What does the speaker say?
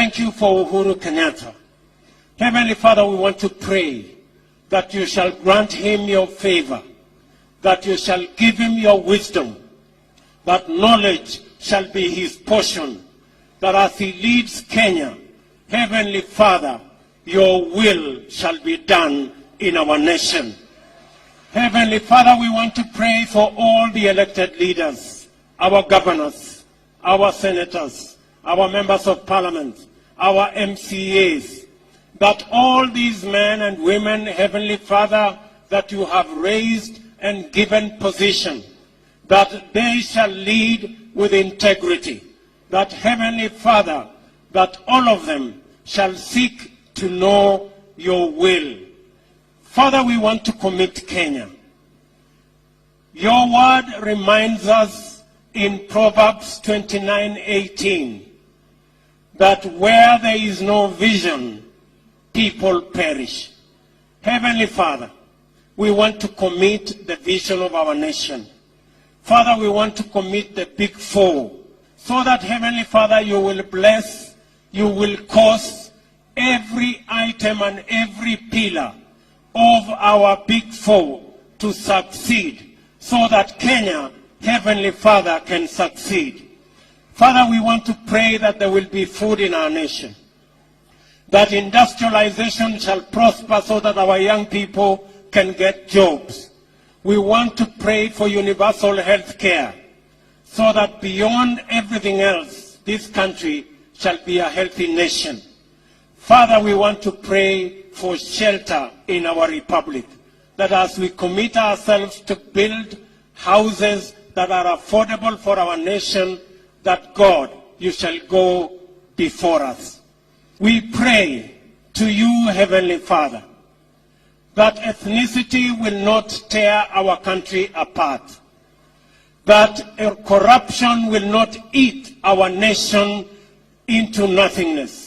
thank you for Uhuru Kenyatta. Heavenly Father, we want to pray that you shall grant him your favor, that you shall give him your wisdom, that knowledge shall be his portion, that as he leads Kenya, Heavenly Father, your will shall be done in our nation. Heavenly Father, we want to pray for all the elected leaders, our governors, our senators, our members of parliament, our MCAs, that all these men and women, Heavenly Father, that you have raised and given position, that they shall lead with integrity, that Heavenly Father, that all of them shall seek to know your will. Father, we want to commit Kenya. Your word reminds us in Proverbs 29:18 that where there is no vision, people perish. Heavenly Father, we want to commit the vision of our nation. Father, we want to commit the big four, so that, Heavenly Father, you will bless, you will cause every item and every pillar of our big four to succeed, so that Kenya, Heavenly Father, can succeed. Father, we want to pray that there will be food in our nation, that industrialization shall prosper so that our young people can get jobs. We want to pray for universal health care, so that beyond everything else, this country shall be a healthy nation. Father, we want to pray for shelter in our republic, that as we commit ourselves to build houses that are affordable for our nation, that God, you shall go before us. We pray to you, Heavenly Father, that ethnicity will not tear our country apart, that corruption will not eat our nation into nothingness,